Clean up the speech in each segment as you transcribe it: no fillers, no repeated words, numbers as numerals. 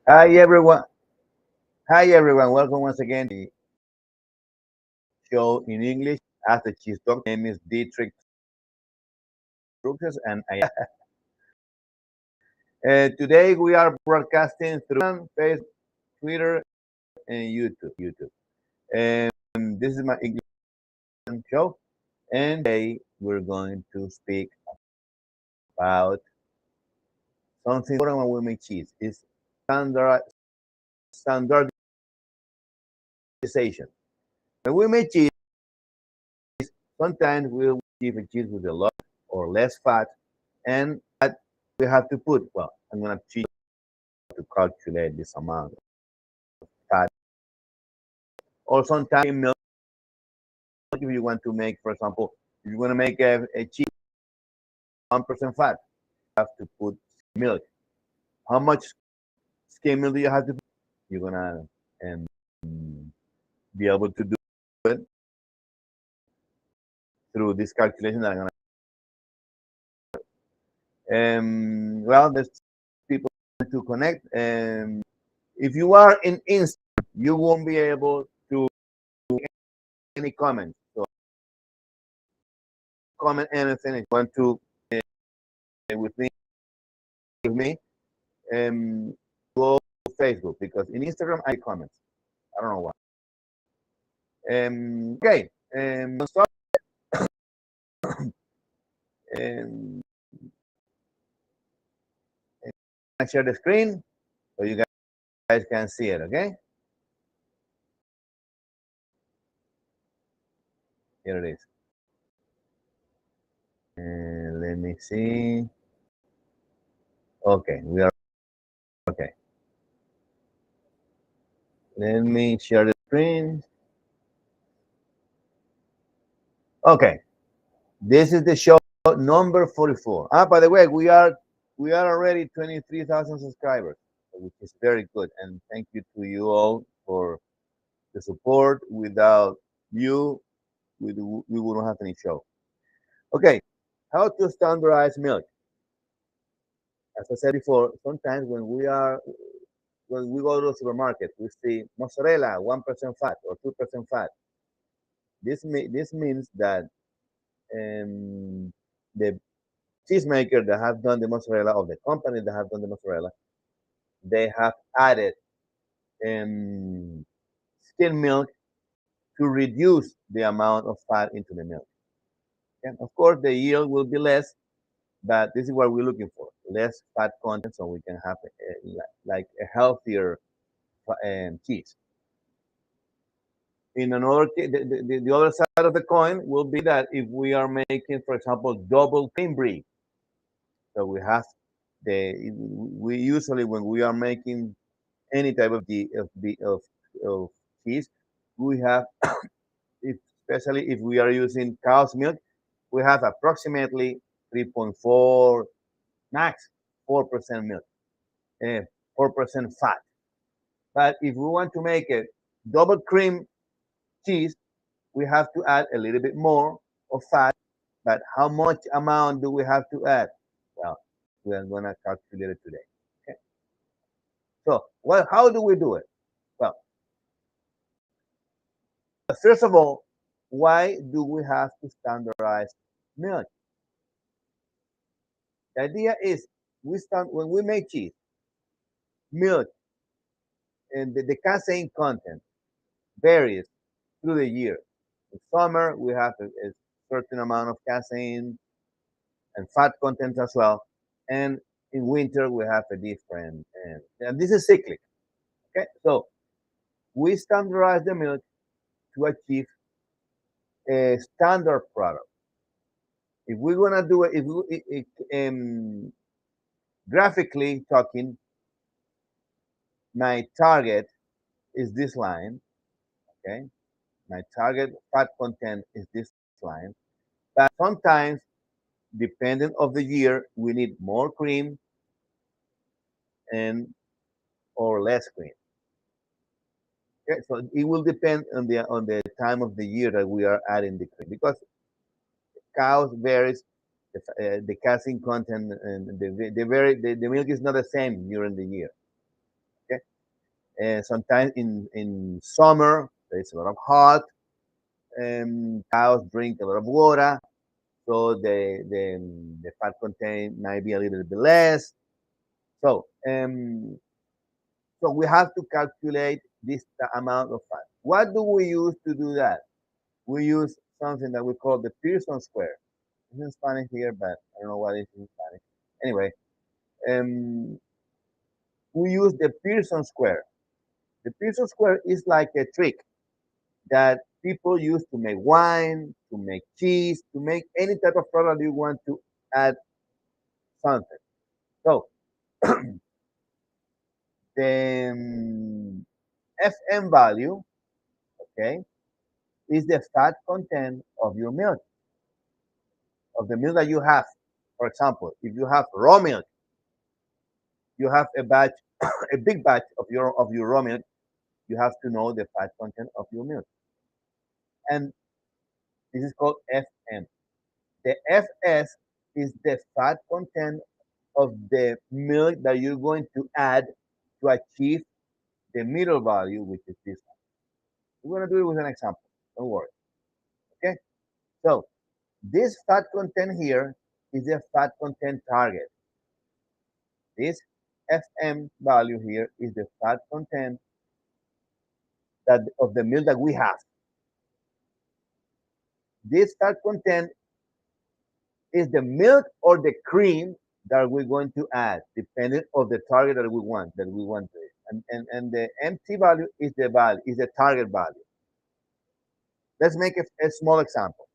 Hi everyone. Hi everyone. Welcome once again to the show in English. As the cheese talk, my name is Dietrich Truxas, and today we are broadcasting through Facebook, Twitter, and YouTube. And this is my English show, and today we're going to speak about something important when we make cheese. It's standard standardization. When we make cheese, sometimes we'll achieve a cheese with a lot or less fat, and that we have to put. Well, I'm gonna teach you to calculate this amount of fat, or sometimes milk. If you want to make, for example, if you want to make a cheese 1% fat, you have to put milk. How much skim milk do you have to put? You're gonna um, be able to do it through this calculation that I'm gonna. Well, there's people to connect. If you are in Instagram, you won't be able to do any comments. So comment anything if you want to with me, go to Facebook because in Instagram I comments. I don't know why. Okay. Start. Um, I share the screen so you guys can see it. Okay. Here it is. And let me see. Okay, we are okay. Let me share the screen. Okay, this is the show number 44. By the way, we are already 23,000 subscribers, which is very good. And thank you to you all for the support. Without you, we wouldn't have any show. Okay, how to standardize milk. As I said before, sometimes when we go to the supermarket, we see mozzarella 1% fat or 2% fat. This means that the cheesemaker that have done the mozzarella, or the company that have done the mozzarella, they have added skim milk to reduce the amount of fat into the milk. And of course, the yield will be less, but this is what we're looking for: less fat content, so we can have like a healthier cheese. In another case, the other side of the coin will be that if we are making, for example, double cream brie, so we usually, when we are making any type of cheese, we have, especially if we are using cow's milk, we have approximately 3.4, max 4% milk, uh, 4% fat. But if we want to make a double cream cheese, we have to add a little bit more of fat. But how much amount do we have to add? Well, we are going to calculate it today. Okay. So, well, how do we do it? Well, first of all, why do we have to standardize milk? The idea is when we make cheese, milk, and the casein content varies through the year. In summer, we have a certain amount of casein and fat content as well. And in winter, we have a different, and this is cyclic. Okay, so we standardize the milk to achieve a standard product. If we're gonna do it, if we, graphically talking, my target is this line. Okay, my target fat content is this line. But sometimes, depending of the year, we need more cream and or less cream. Okay, so it will depend on the time of the year that we are adding the cream, because cows varies the casein content, and the milk is not the same during the year. Okay, Sometimes in summer, there's a lot of hot. Cows drink a lot of water, so the fat content might be a little bit less. So, so we have to calculate this amount of fat. What do we use to do that? We use something that we call the Pearson square. It's in Spanish here, but I don't know what it is in Spanish. Anyway, um, we use the Pearson square. The Pearson square is like a trick that people use to make wine, to make cheese, to make any type of product you want to add something. So the FM value, okay, is the fat content of your milk, of the milk that you have. For example, if you have raw milk, you have a batch, a big batch of your raw milk. You have to know the fat content of your milk, and this is called FM. The FS is the fat content of the milk that you're going to add to achieve the middle value, which is this one. We're going to do it with an example. Don't worry. Okay. So this fat content here is the fat content target. This FM value here is the fat content that of the milk that we have. This fat content is the milk or the cream that we're going to add, depending on the target that we want to. And the MT value is the target value. Let's make a small example.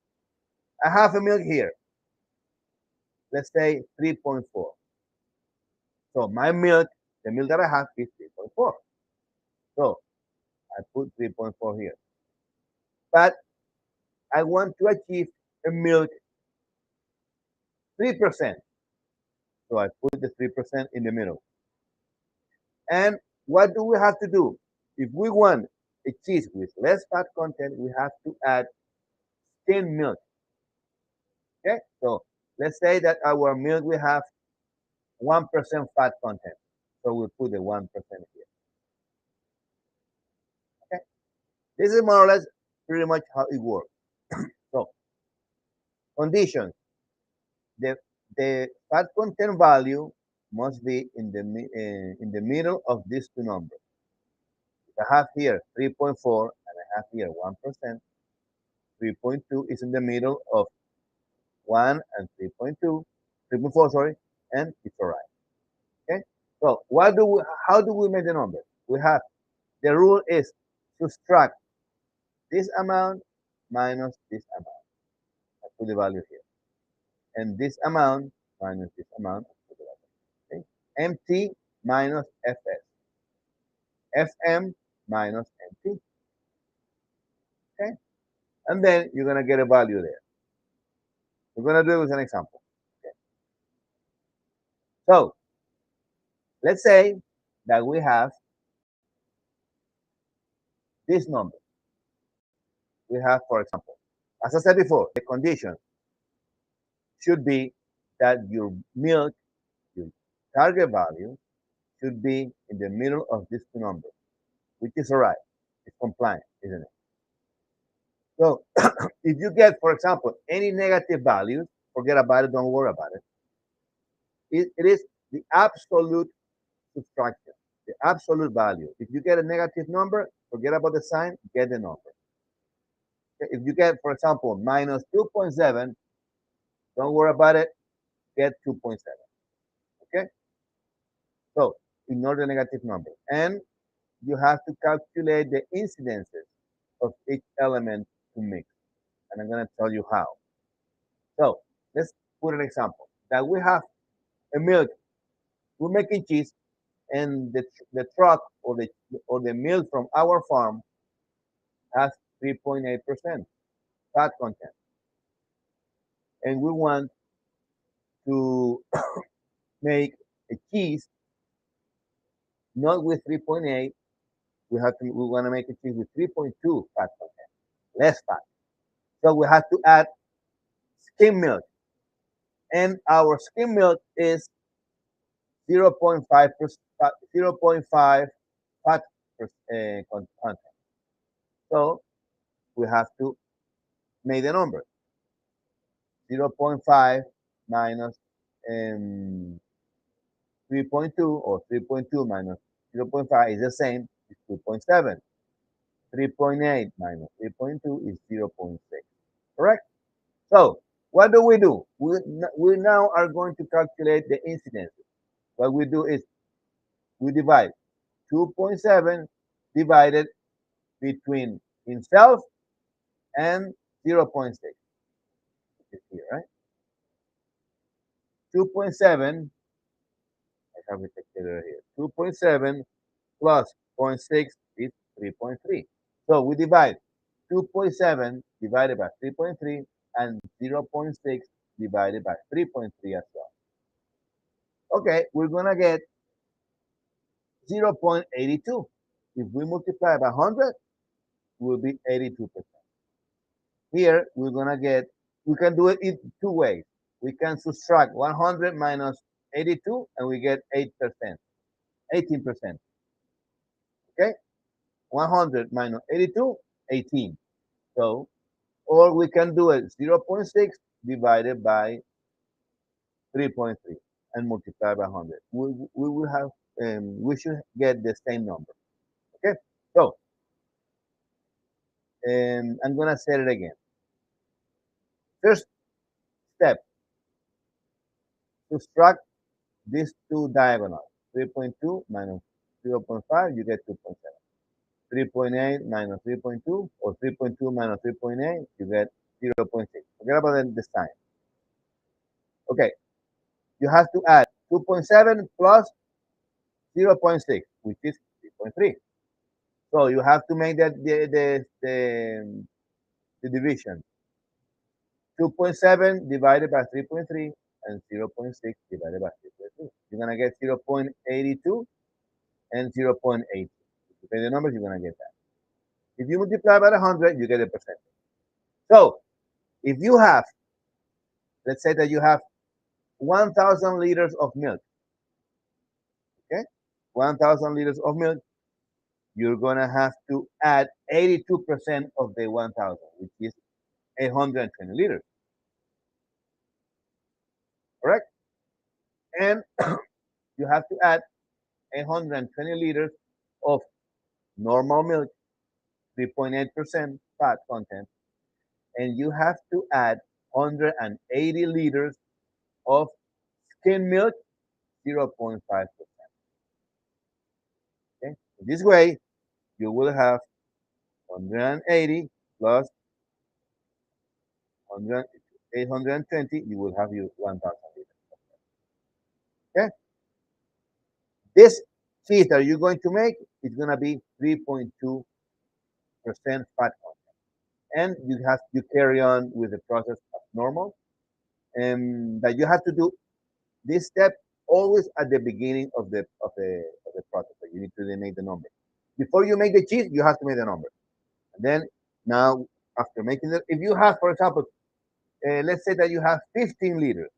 I have a milk here. Let's say 3.4. So my milk, the milk that I have is 3.4. So I put 3.4 here. But I want to achieve a milk 3%. So I put the 3% in the middle. And what do we have to do? If we want a cheese with less fat content, we have to add skim milk. Okay? So let's say that our milk we have 1% fat content. So we'll put the 1% here. Okay? This is more or less pretty much how it works. So conditions. The, the fat content value must be in the middle of these two numbers. If I have here 3.4 and I have here 1%, 3.2 is in the middle of 1 and 3.2, 3.4, sorry, and it's all right. Okay? So how do we make the numbers? We have, the rule is subtract this amount minus this amount. I put the value here. And this amount minus this amount. I put the value. Okay? MT minus FS. FM minus MT. Okay? And then you're going to get a value there. We're going to do it with an example. Okay? So let's say that we have this number. We have, for example, as I said before, the condition should be that your milk, your target value, should be in the middle of these two numbers, which is all right. It's compliant, isn't it? So if you get, for example, any negative values, forget about it, don't worry about it. It is the absolute subtraction, the absolute value. If you get a negative number, forget about the sign, get the number. If you get, for example, minus 2.7, don't worry about it, get 2.7. Okay? So ignore the negative number. And you have to calculate the incidences of each element to mix. And I'm going to tell you how. So let's put an example that we have a milk, we're making cheese, and the truck or the milk from our farm has 3.8% fat content. And we want to make a cheese not with 3.8, we want to make a cheese with 3.2 fat content, less fat. So we have to add skim milk, and our skim milk is 0.5 fat content. So we have to make the number. 0.5 minus 3.2, or 3.2 minus 0.5 is the same, is 2.7. 3.8 minus 3.2 is 0.6. Correct? So what do? We now are going to calculate the incidence. What we do is we divide 2.7 divided between himself and 0.6. Which is here, right? 2.7, I have it here. 2.7 plus zero point 0.6 is 3.3. So we divide 2.7 divided by 3.3 and 0.6 divided by 3.3 as well. Okay, we're going to get 0.82. If we multiply by 100, it will be 82%. Here, we're going to get, we can do it in two ways. We can subtract 100 minus 82 and we get 8%, 18%. Okay? 100 minus 82, 18. So, or we can do it 0.6 divided by 3.3 and multiply by 100. We will have, we should get the same number. Okay? So, I'm going to say it again. First step, subtract these two diagonals. 3.2 minus 0.5, you get 2.7. 3.8 minus 3.2, or 3.2 minus 3.8, you get 0.6. Forget about the sign. Okay, you have to add 2.7 plus 0.6, which is 3.3. So you have to make that the division. 2.7 divided by 3.3 and 0.6 divided by 3.3. You're going to get 0.82 and 0.8. If you pay the numbers, you're going to get that. If you multiply by 100, you get a percentage. So if you have, let's say that you have 1,000 liters of milk, okay? 1,000 liters of milk, you're going to have to add 82% of the 1,000, which is 820 liters, correct? And you have to add 820 liters of normal milk, 3.8% fat content, and you have to add 180 liters of skim milk, 0.5%. Okay? This way, you will have 180 plus 820, you will have your 1,000 liters. Okay? This cheese that you're going to make is going to be 3.2% fat content. And you carry on with the process as normal. And that you have to do this step always at the beginning of the process. So you need to make the number. Before you make the cheese, you have to make the number. And then now, after making it, if you have, for example, let's say that you have 15 liters.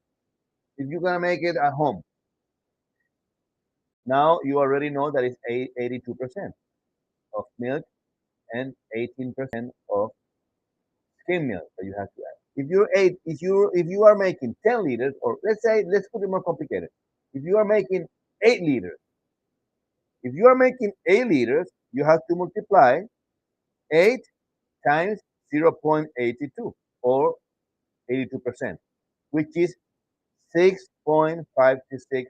If you're gonna make it at home, now you already know that it's 82% of milk and 18% of skim milk that you have to add. If you are making 10 liters, or let's put it more complicated. If you are making 8 liters, if you are making 8 liters, you have to multiply 8 times 0.82, or 82%, which is 6.56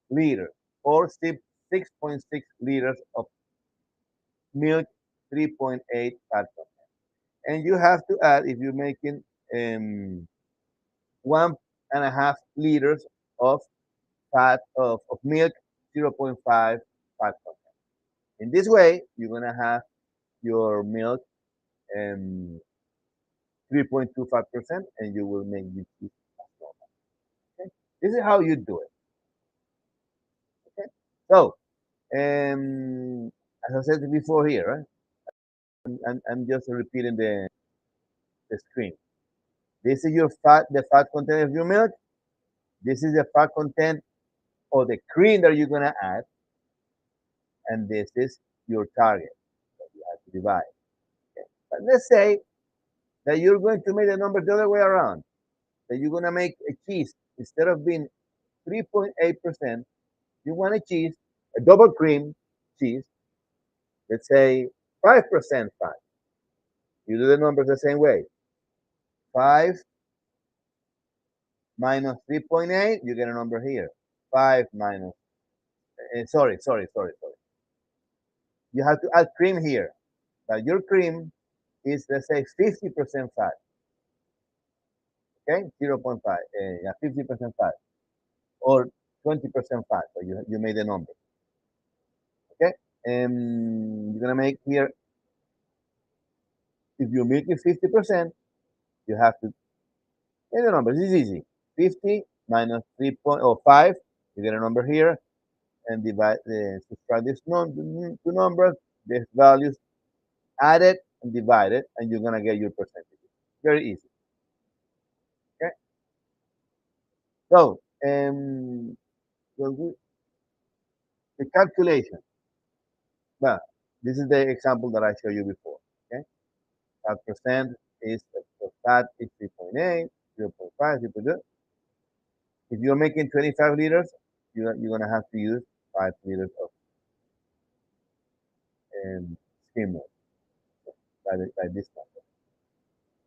liters, or 6.6 liters of milk, 3.8 fat content. And you have to add, if you're making 1.5 liters of of milk, 0.5 fat content. In this way, you're gonna have your milk 3.25%, and you will make this cheese as normal. Okay? This is how you do it. Okay? So, as I said before here, right? I'm just repeating the screen. This is the fat content of your milk. This is the fat content or the cream that you're gonna add, and this is your target. So you have to divide. Okay. But let's say that you're going to make the number the other way around. That you're going to make a cheese instead of being 3.8%, you want a cheese, a double cream cheese, let's say 5% fat. You do the numbers the same way. 5 minus 3.8, you get a number here. 5 minus, sorry. You have to add cream here. But your cream is, let's say, 50% fat. Okay? 0.5, yeah, 50% fat. Or 20% fat. So you made the number. Okay? And you're going to make here, if you're making 50%, you have to make the numbers. It's easy. 50 minus 3.05, you get a number here, and subtract these two numbers, these values, add it and divide it, and you're gonna get your percentage. Very easy. Okay. So, well, the calculation. Well, this is the example that I showed you before. Okay. 5% is for fat is 3.8, 0.5, 0.2. If you're making 25 liters, you're gonna have to use 5 liters of skim milk by this time.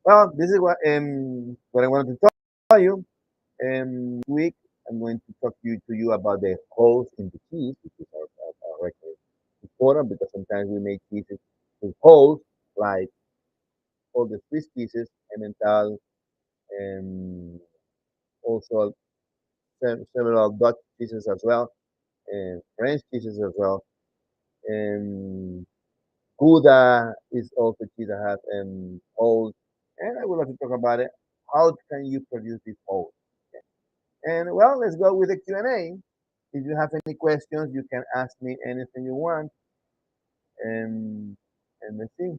Well, this is what I wanted to tell you. Week I'm going to talk to you about the holes in the cheese, which is our record important because sometimes we make cheeses with holes, like all the Swiss cheeses, Emmental, and also several Dutch cheeses as well, and French cheeses as well. And Gouda is also cheese that has holes. And I would like to talk about it. How can you produce these holes? And well, let's go with the Q&A. If you have any questions, you can ask me anything you want. And let's see.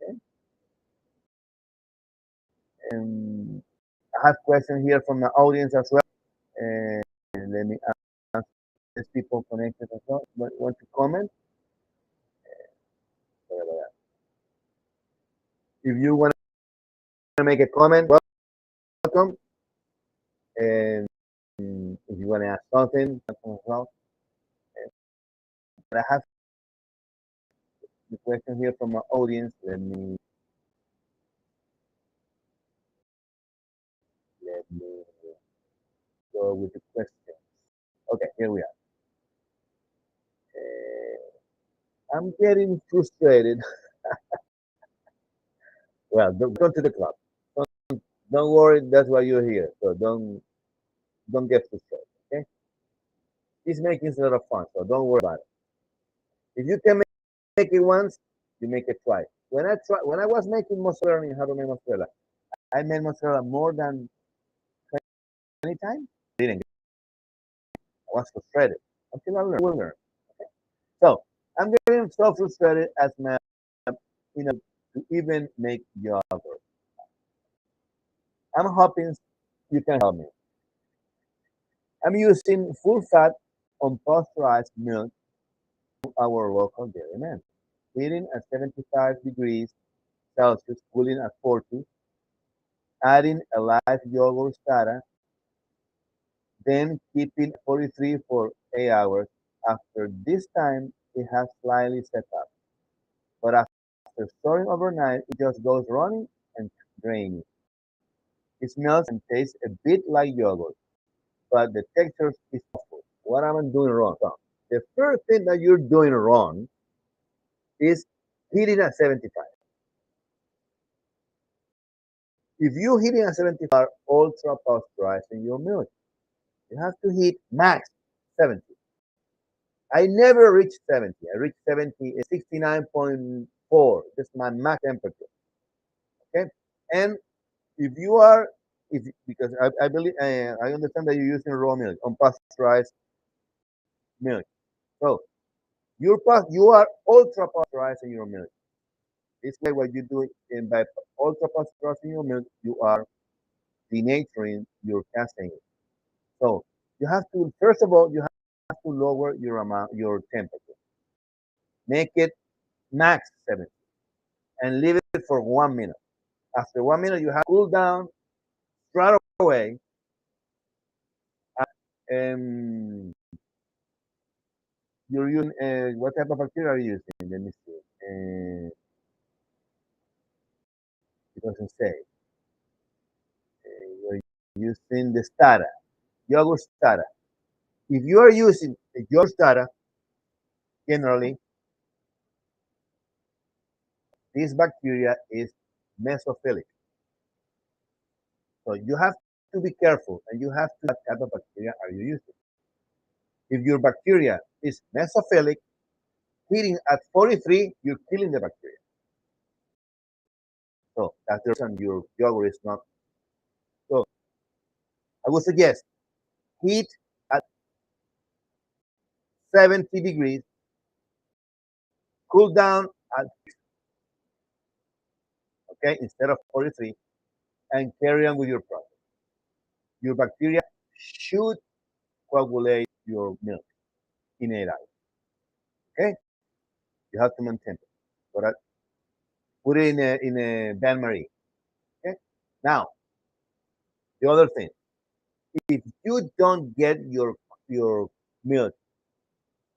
Okay. And I have questions here from the audience as well. And let me ask these people connected as well. Want to comment? Sorry about that. If you want to make a comment, welcome. And if you want to ask something, welcome as well. But I have the question here from my audience. Let me go with the question. Okay, here we are. I'm getting frustrated. Well, don't go to the club. Don't worry, that's why you're here. So don't get frustrated. Okay, it's making a lot of fun. So don't worry about it. If you can make it once, you make it twice. When I was making mozzarella, learning how to make mozzarella, I made mozzarella more than 20 times. I didn't. I was frustrated until I learned. Will learn. Okay? So I'm getting so frustrated as my, to even make yogurt. I'm hoping you can help me. I'm using full fat unpasteurized milk from our local dairyman. Heating at 75 degrees Celsius, cooling at 40, adding a live yogurt starter, then keeping 43 for 8 hours. After this time, it has slightly set up. But after storing overnight, it just goes running and draining. It smells and tastes a bit like yogurt, but the texture is awful. What am I doing wrong? So, the first thing that you're doing wrong is heating at 75. If you heating at 75, ultra pasteurizing your milk. You have to heat max 70. I never reached 70. I reached 70, 69.4. That's my max temperature. Okay. And if you are, if because I believe I understand that you're using raw milk, unpasteurized milk. So you are ultra pasteurizing your milk. This way, what you do in by ultra pasteurizing your milk, you are denaturing your casein. So you have to first of all you have to lower your temperature. Make it max 70 and leave it for 1 minute. After 1 minute, you have to cool down right away. Um, you're using what type of bacteria are you using? Let me see. It doesn't say. You're using the stara, yogurt stara. If you are using the yogurt stara, generally this bacteria is mesophilic. So you have to be careful and you have to know what type of bacteria are you using. If your bacteria is mesophilic, heating at 43, you're killing the bacteria. So that's the reason your yogurt is not. So I would suggest heat at 70 degrees, cool down at, okay, instead of 43, and carry on with your process. Your bacteria should coagulate your milk in 8 hours. Okay, you have to maintain it. But put it in a bain marie. Okay. Now the other thing, if you don't get your milk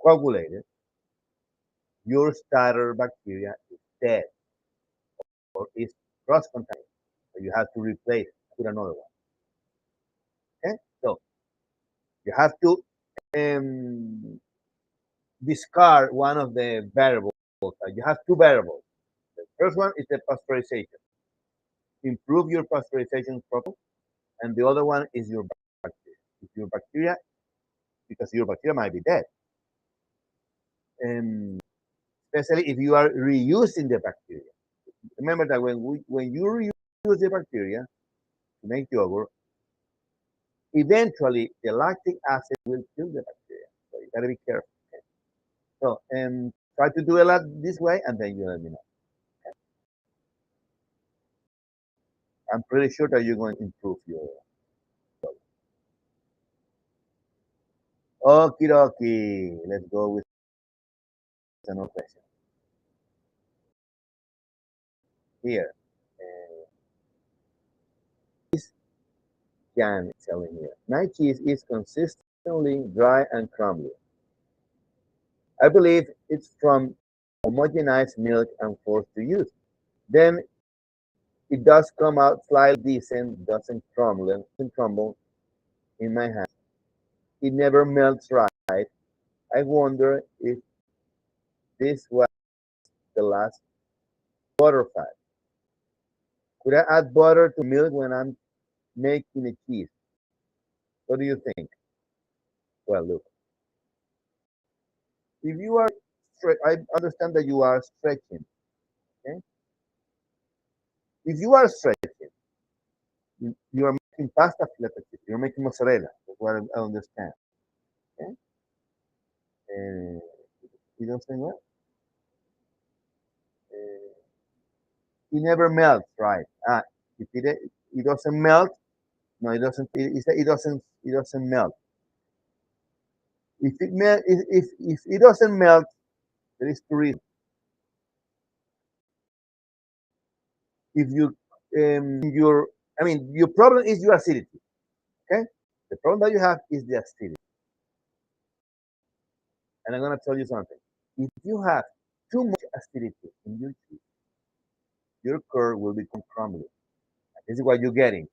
coagulated, your starter bacteria is dead or is cross contaminated. So you have to replace it with another one. Okay, so you have to um, discard one of the variables. You have two variables. The first one is the pasteurization. Improve your pasteurization protocol, and the other one is your bacteria. If your bacteria, because your bacteria might be dead, and especially if you are reusing the bacteria. Remember that when you reuse the bacteria to make yogurt, eventually the lactic acid will kill the bacteria. So you gotta be careful. Okay? So try to do a lot this way, and then you let me know. I'm pretty sure that you're going to improve your. Okie dokie. Let's go with another question here. Uh, Jan telling here. My cheese is consistently dry and crumbly. I believe it's from homogenized milk I'm forced to use. Then it does come out slightly decent, doesn't crumble in my hand. It never melts right. I wonder if this was the last butter fat. Could I add butter to milk when I'm making a cheese? What do you think? Well, look, if you are, I understand that you are stretching. Okay? If you are stretching, you are making pasta fillet, you're making mozzarella. That's what I understand. Okay? Uh, you don't say what? Uh, it never melts, right? If it doesn't melt, no, it doesn't. It doesn't melt. If it doesn't melt, there is two reasons. If you your I mean your problem is your acidity. Okay, the problem that you have is the acidity, and I'm gonna tell you something. If you have too much acidity in your cheese, your curd will become crumbly. This is what you're getting.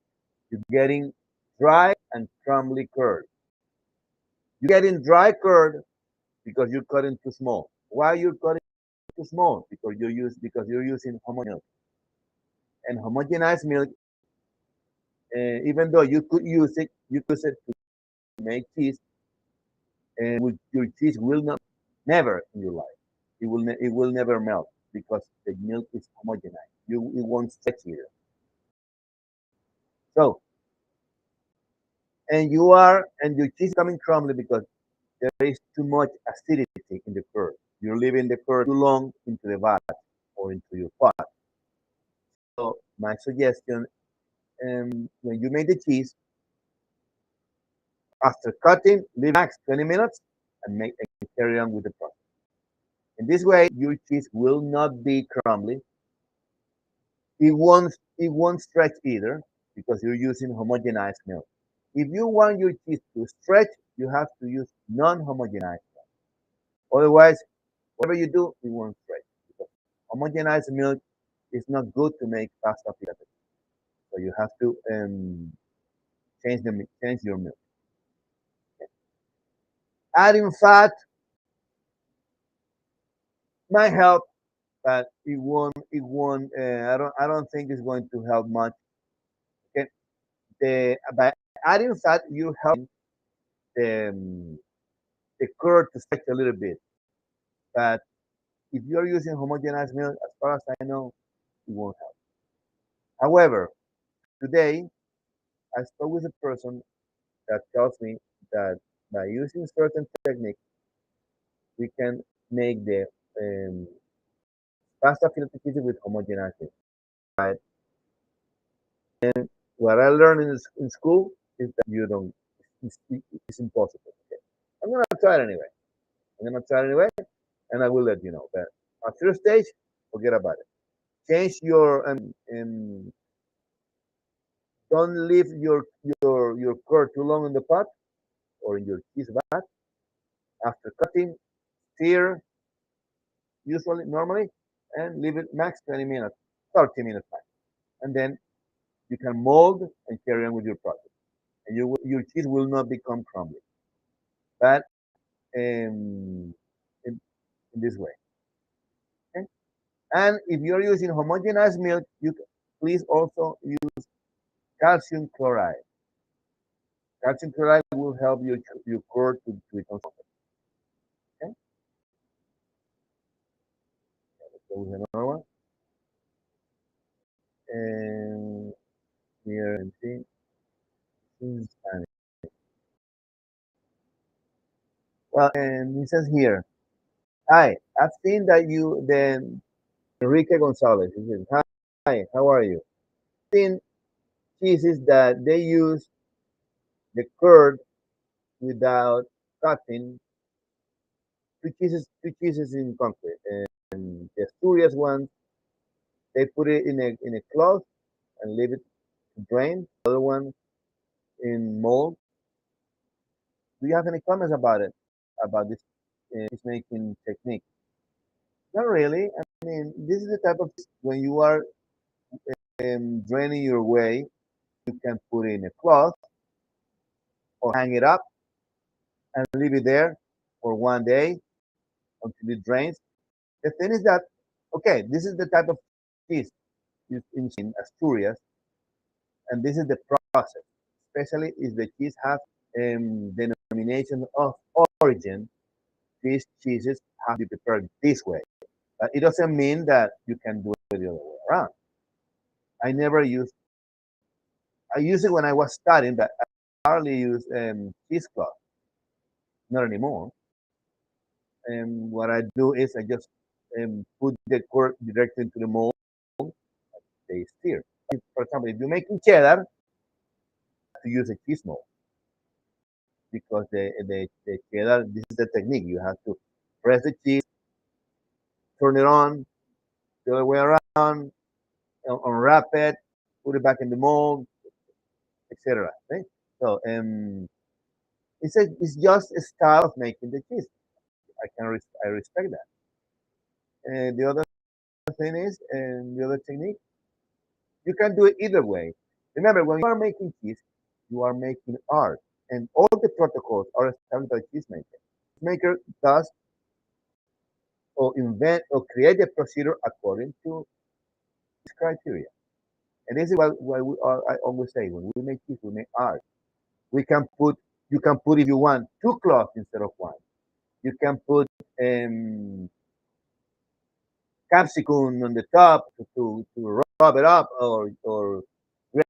You're getting dry and crumbly curd. You're getting dry curd because you're cutting too small. Why you're cutting too small? Because you're using homogeneous milk. And homogenized milk, even though you could use it to make cheese, and your cheese will not never in your life. It will never melt because the milk is homogenized. It won't stretch either. So and your cheese is coming crumbly because there is too much acidity in the curd. You're leaving the curd too long into the vat or into your pot. So my suggestion, when you make the cheese, after cutting, leave max 20 minutes and carry on with the process. In this way, your cheese will not be crumbly. It won't stretch either because you're using homogenized milk. If you want your cheese to stretch, you have to use non-homogenized milk. Otherwise, whatever you do, it won't stretch because homogenized milk is not good to make pasta filete. So you have to change your milk. Adding fat might help, but I don't think it's going to help much. Okay, by adding fat, you help the the curd to stretch a little bit. But if you're using homogenized milk, as far as I know, it won't help. However, today I spoke with a person that tells me that by using certain techniques, we can make the um, pasta filter with homogenized milk. Right? What I learned in school is that you don't. It's impossible. Okay? I'm gonna try it anyway. And I will let you know. But at first stage, forget about it. Change your don't leave your curd too long in the pot or in your cheese vat. After cutting, stir usually normally and leave it max 20 minutes, 30 minutes max. And then you can mold and carry on with your project. And your cheese will not become crumbly. But in this way. Okay? And if you're using homogenized milk, please also use calcium chloride. Calcium chloride will help your curd to become softer. Okay? Let's go with another one. And here and see. Spanish. Well, and it says here, hi, I've seen that you then Enrique Gonzalez. He says, hi, how are you? Seen cheeses that they use the curd without cutting. Two cheeses in concrete. And the Asturias one, they put it in a cloth and leave it to drain. The other one in mold. Do you have any comments about it? About this cheese making technique? Not really. I mean, this is the type of when you are draining your whey, you can put it in a cloth or hang it up and leave it there for 1 day until it drains. The thing is that, okay, this is the type of cheese used in Asturias, and this is the process. Especially if the cheese has denomination of origin, these cheeses have to be prepared this way. But it doesn't mean that you can do it the other way around. I never used. I used it when I was studying, but I hardly use cheesecloth. Not anymore. And what I do is I just put the cork directly into the mold. They steer. For example, if you're making cheddar, to use a cheese mold because the cheddar. This is the technique. You have to press the cheese, turn it on the other way around, unwrap it, put it back in the mold, etc. Right? So it's just a style of making the cheese. I respect that. And the other thing is, and the other technique, you can do it either way. Remember, when you are making cheese, you are making art, and all the protocols are established by the cheesemaker. Cheesemaker does or invent or create the procedure according to this criteria. And this is what I always say: when we make cheese, we make art. We can put you can put if you want two cloths instead of one. You can put capsicum on the top to rub it up or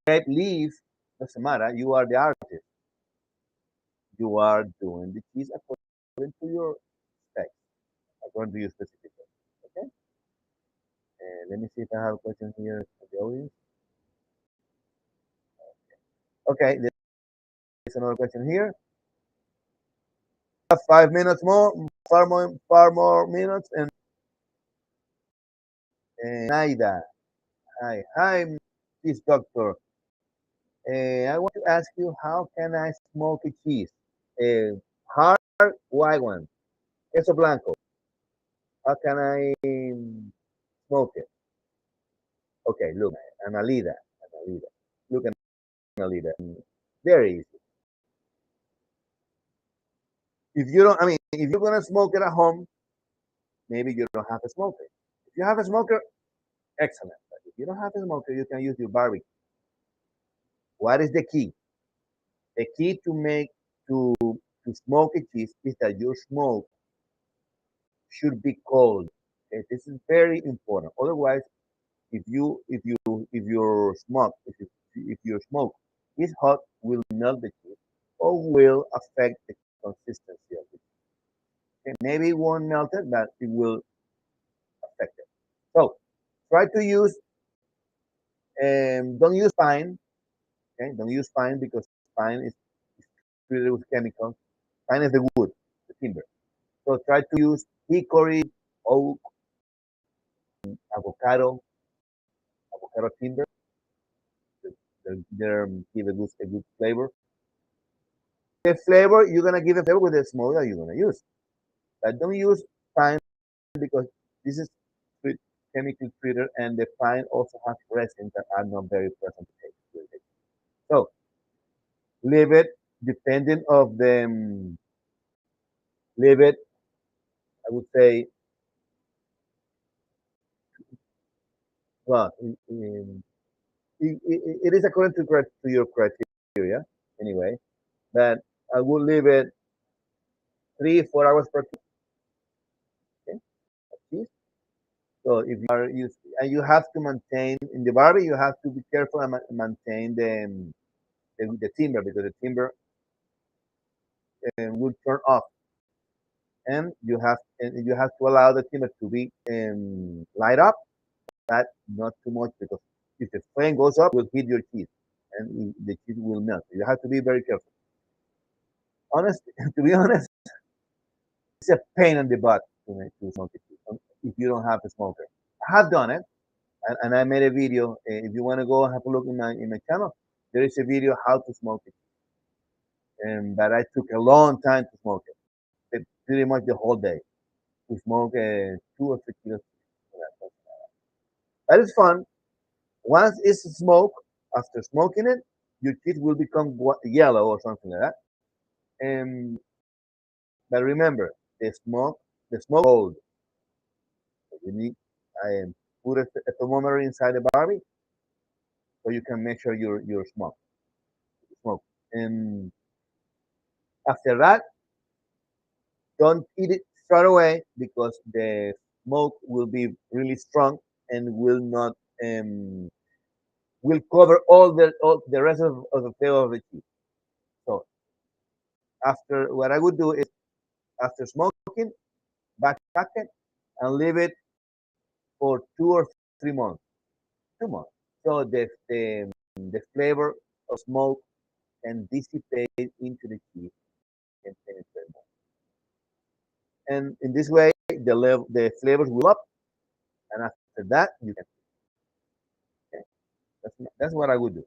grape leaf. Doesn't matter. You are the artist. You are doing the cheese according to your specs, according to your specifications. Okay. And let me see if I have a question here from the audience. Okay, there's another question here. 5 minutes more, far more minutes, and Naida. Hi. Hi, cheese doctor. I want to ask you, how can I smoke a cheese? Hard white one, queso blanco. How can I smoke it? Okay, look, Analida, Analida. Look at Analida. Very easy. If you don't, I mean, if you're gonna smoke it at home, maybe you don't have a smoker. If you have a smoker, excellent. But if you don't have a smoker, you can use your barbecue. What is the key? The key to make to smoke a cheese is that your smoke should be cold. Okay? This is very important. Otherwise, if your smoke is hot, will melt the cheese or will affect the consistency of it. Okay? Maybe it won't melt it, but it will affect it. So try to use don't use pine. Okay, don't use pine because pine is treated with chemicals. Pine is the wood, the timber. So try to use hickory, oak, avocado, avocado timber. They give a good flavor. The flavor you're gonna give a flavor with the smoke that you're gonna use. But don't use pine because this is chemical treated, and the pine also has resins that are not very pleasant to taste. So leave it depending of the leave it. I would say well, it is according to your criteria anyway. But I will leave it 3 4 hours per okay, at least. So if you are used, and you have to maintain in the barbie, you have to be careful and maintain the timber because the timber will turn off, and you have to allow the timber to be light up, but not too much because if the flame goes up, it will hit your cheese, and the cheese will melt. You have to be very careful. Honest, to be honest, it's a pain in the butt to smoke a cheese if you don't have a smoker. I have done it, and I made a video. If you want to go and have a look in my channel, there is a video how to smoke it, and but I took a long time to smoke it, pretty much the whole day to smoke 2 or 3 kilos. That is fun. Once it's smoke, after smoking it, your teeth will become yellow or something like that. And but remember, the smoke cold. So you need I put a thermometer inside the barbie so you can measure your smoke. And after that, don't eat it straight away because the smoke will be really strong and will not will cover all the rest of the flavor of the cheese. So after what I would do is after smoking, backpack it and leave it for 2 or 3 months. 2 months. So the flavor of smoke can dissipate into the cheese and penetrate more. And in this way, the flavors will up, and after that, you can. Okay, that's what I would do.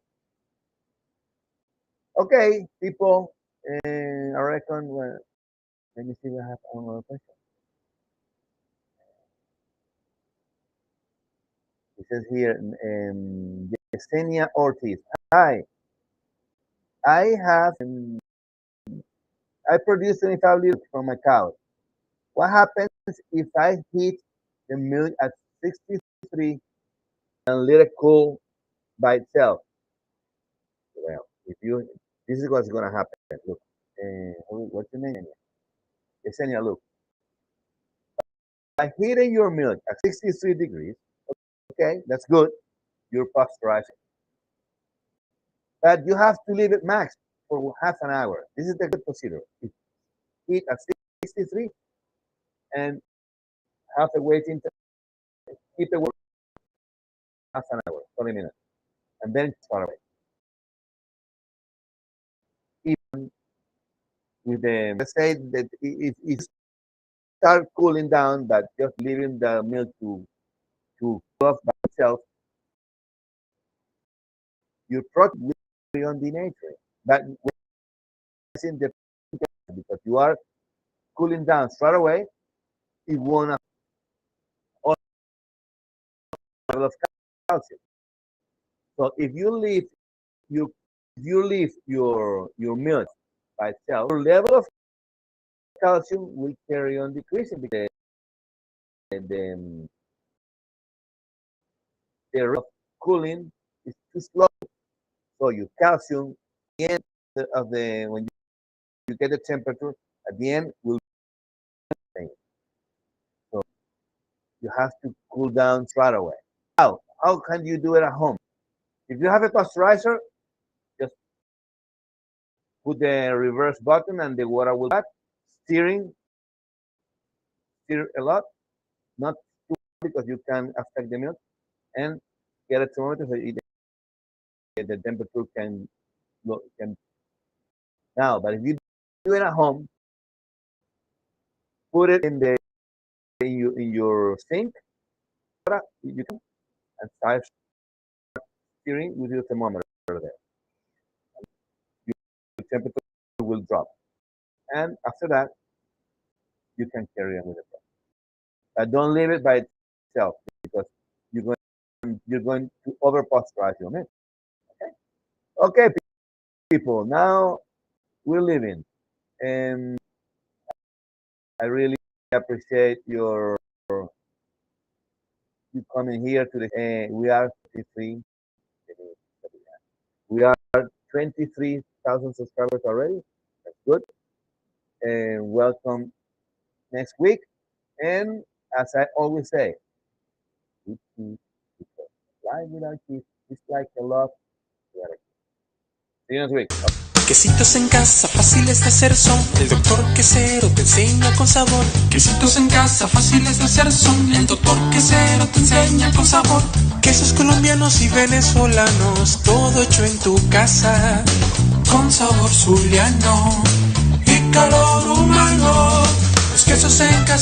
Okay, people, I reckon. Well, let me see if I have another question. It says here, Yesenia Ortiz. Hi, I have I produce 25 liters from my cow. What happens if I heat the milk at 63 and let it cool by itself? Well, if you this is what's gonna happen. Look, what's your name? Yesenia, look. By heating your milk at 63 degrees, okay, that's good. You're pasteurizing. But you have to leave it max for half an hour. This is the good procedure. Heat at 63 and have a waiting time. Keep it half an hour, 20 minutes, and then far away. Even with the let's say that if it start cooling down, but just leaving the milk to to cool off by itself, your product will be on the nature. But in the because you are cooling down straight away, it won't affect the level of calcium. So your if you leave your milk by itself, your level of calcium will carry on decreasing because the, the rate of cooling is too slow. So your calcium, at the end of the when you get the temperature, at the end will change. So you have to cool down straight away. How can you do it at home? If you have a pasteurizer, just put the reverse button and the water will back, steer a lot, not too because you can affect the milk, and get a thermometer so the temperature can now. But if you do it at home, put it in your sink, you can and start steering with your thermometer there. Your temperature will drop, and after that, you can carry on with it. But don't leave it by itself because you're going to over pasteurize your milk. Okay, okay, people. Now we're leaving, and I really appreciate you coming here to the. We are 23. We are 23,000 subscribers already. That's good. And welcome next week. And as I always say, life without kids is like a love without a kid. See you next week. Quesitos en casa, fáciles de hacer son. El doctor quesero te enseña con sabor. Quesitos en casa, fáciles de hacer son. El doctor quesero te enseña con sabor. Quesos colombianos y venezolanos, todo hecho en tu casa, con sabor zuliano y calor humano. Los quesos en casa.